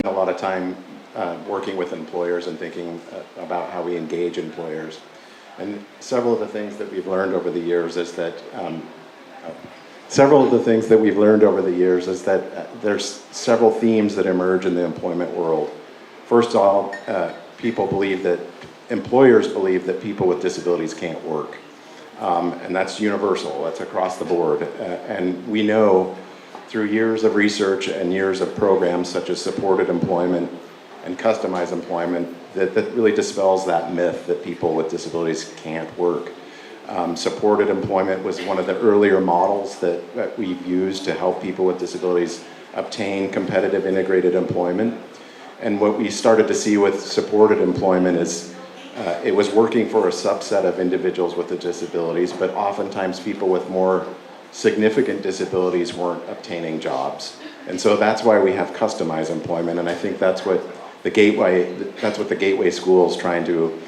a lot of time working with employers and thinking about how we engage employers. And several of the things that we've learned over the years is that there's several themes that emerge in the employment world. First of all, employers believe that people with disabilities can't work. And that's universal, that's across the board. And we know through years of research and years of programs such as supported employment and customized employment that really dispels that myth that people with disabilities can't work. Supported employment was one of the earlier models that we've used to help people with disabilities obtain competitive integrated employment. And what we started to see with supported employment is it was working for a subset of individuals with the disabilities, but oftentimes people with more significant disabilities weren't obtaining jobs. And so that's why we have customized employment, and I think that's what the Gateway School is trying to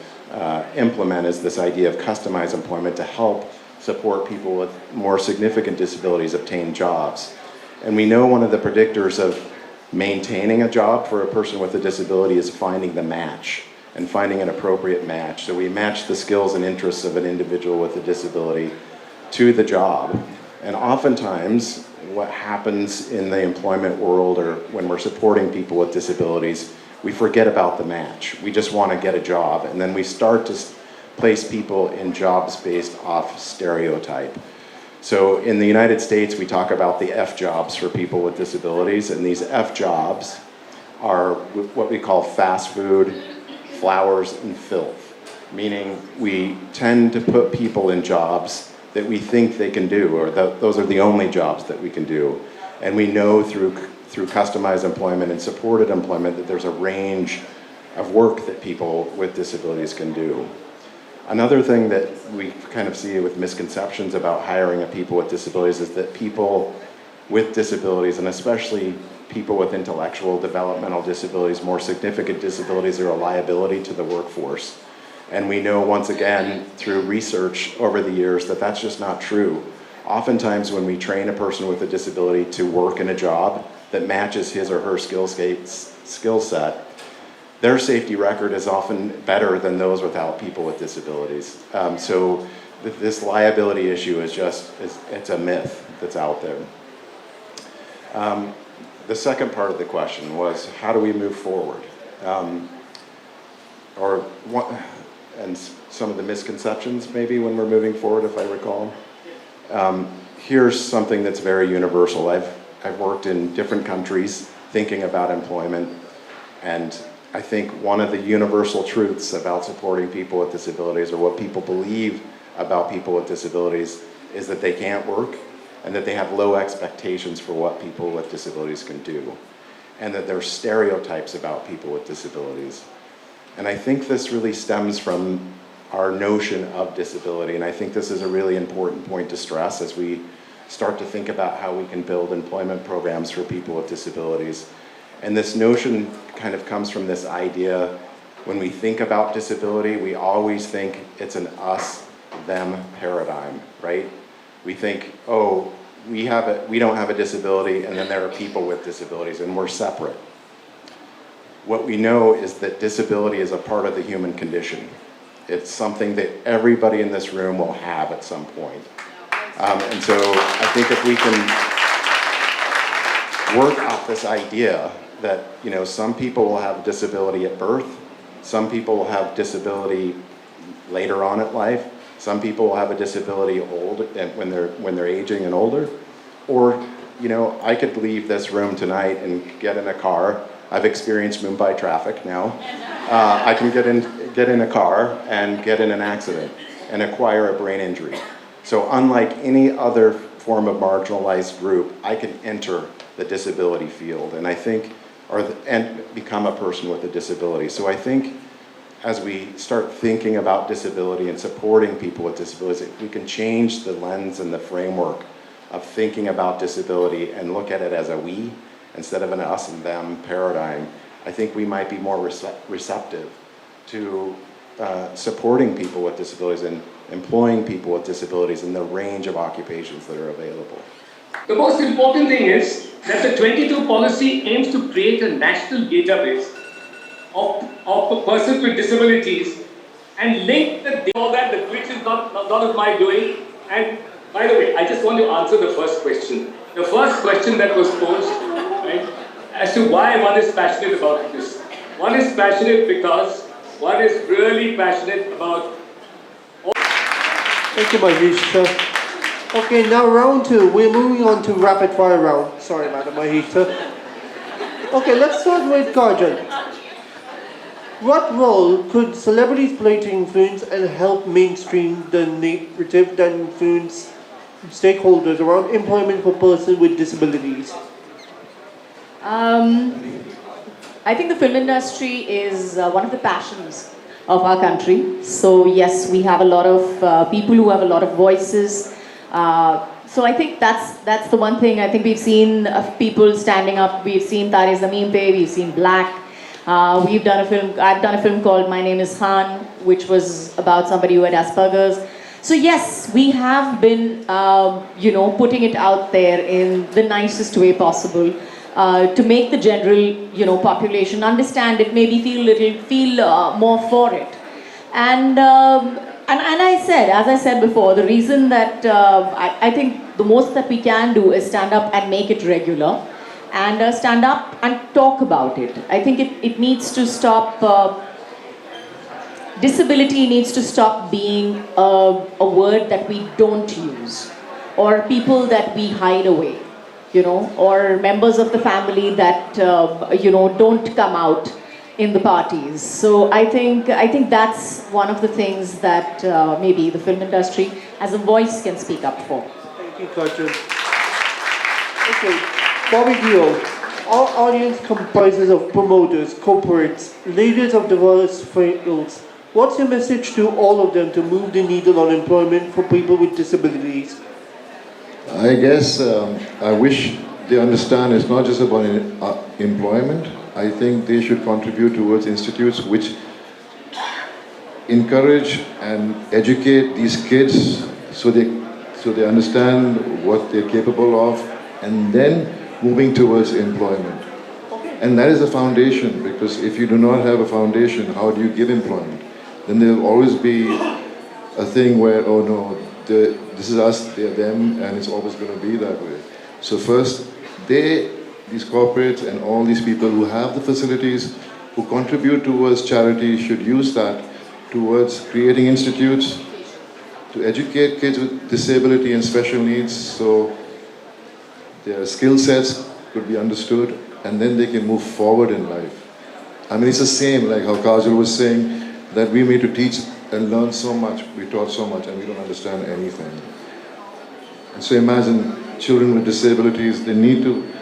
implement, is this idea of customized employment to help support people with more significant disabilities obtain jobs. And we know one of the predictors of maintaining a job for a person with a disability is finding the match and finding an appropriate match. So we match the skills and interests of an individual with a disability to the job. And oftentimes, what happens in the employment world or when we're supporting people with disabilities, we forget about the match. We just want to get a job, and then we start to place people in jobs based off stereotype. So in the United States, we talk about the F jobs for people with disabilities, and these F jobs are what we call fast food, flowers, and filth, meaning we tend to put people in jobs that we think they can do, or those are the only jobs that we can do. And we know through customized employment and supported employment that there's a range of work that people with disabilities can do. Another thing that we kind of see with misconceptions about hiring of people with disabilities is that people with disabilities, and especially people with intellectual developmental disabilities, more significant disabilities, are a liability to the workforce. And we know once again through research over the years that that's just not true. Oftentimes when we train a person with a disability to work in a job that matches his or her skill set, their safety record is often better than those without people with disabilities. So this liability issue is it's a myth that's out there. The second part of the question was, how do we move forward? And some of the misconceptions maybe when we're moving forward, if I recall. Here's something that's very universal. I've worked in different countries thinking about employment, and I think one of the universal truths about supporting people with disabilities, or what people believe about people with disabilities, is that they can't work and that they have low expectations for what people with disabilities can do, and that there's stereotypes about people with disabilities. And I think this really stems from our notion of disability, and I think this is a really important point to stress as we start to think about how we can build employment programs for people with disabilities. And this notion kind of comes from this idea, when we think about disability, we always think it's an us-them paradigm, right? We think, oh, we don't have a disability, and then there are people with disabilities, and we're separate. What we know is that disability is a part of the human condition. It's something that everybody in this room will have at some point. And so I think if we can work off this idea that, some people will have disability at birth, some people will have disability later on in life, some people will have a disability when they're aging and older, or I could leave this room tonight and get in a car. I've experienced Mumbai traffic now. I can get in a car and get in an accident and acquire a brain injury. So unlike any other form of marginalized group, I can enter the disability field and become a person with a disability. So I think as we start thinking about disability and supporting people with disabilities, if we can change the lens and the framework of thinking about disability and look at it as a we instead of an us and them paradigm, I think we might be more receptive to supporting people with disabilities and employing people with disabilities in the range of occupations that are available. The most important thing is that the 22 policy aims to create a national database of persons with disabilities and link the all that. The glitch is not of my doing. And by the way, I just want to answer the first question. The first question that was posed, right, as to why one is passionate about this. One is passionate because one is really passionate about. Thank you, Mahesh, sir. Okay, now round two. We're moving on to rapid fire round. Sorry, Madam Mahesh, sir. Okay, let's start with Kajol. What role could celebrities play to influence and help mainstream the narrative that influence stakeholders around employment for persons with disabilities? I think the film industry is one of the passions of our country. So yes, we have a lot of people who have a lot of voices. So I think that's the one thing. I think we've seen people standing up. We've seen Tare Zameen Pe, we've seen Black. We've done a film. I've done a film called My Name Is Khan, which was about somebody who had Asperger's. So yes, we have been, putting it out there in the nicest way possible to make the general, population understand it, maybe feel more for it. And as I said before, the reason that I think the most that we can do is stand up and make it regular. And stand up and talk about it. I think it needs to stop, disability needs to stop being a word that we don't use, or people that we hide away, or members of the family that, don't come out in the parties. So I think that's one of the things that maybe the film industry as a voice can speak up for. Thank you, Kajol. Okay. Bobby Dio, our audience comprises of promoters, corporates, leaders of diverse fields. What's your message to all of them to move the needle on employment for people with disabilities? I guess I wish they understand it's not just about employment. I think they should contribute towards institutes which encourage and educate these kids so they understand what they're capable of, and then moving towards employment. And that is a foundation, because if you do not have a foundation, how do you give employment? Then there will always be a thing where, oh no, this is us, they're them, and it's always going to be that way. So first, these corporates and all these people who have the facilities, who contribute towards charity, should use that towards creating institutes to educate kids with disability and special needs, so their skill sets could be understood, and then they can move forward in life. I mean, it's the same, like how Kajol was saying, that we need to teach and learn so much, we taught so much, and we don't understand anything. And so imagine children with disabilities, they need to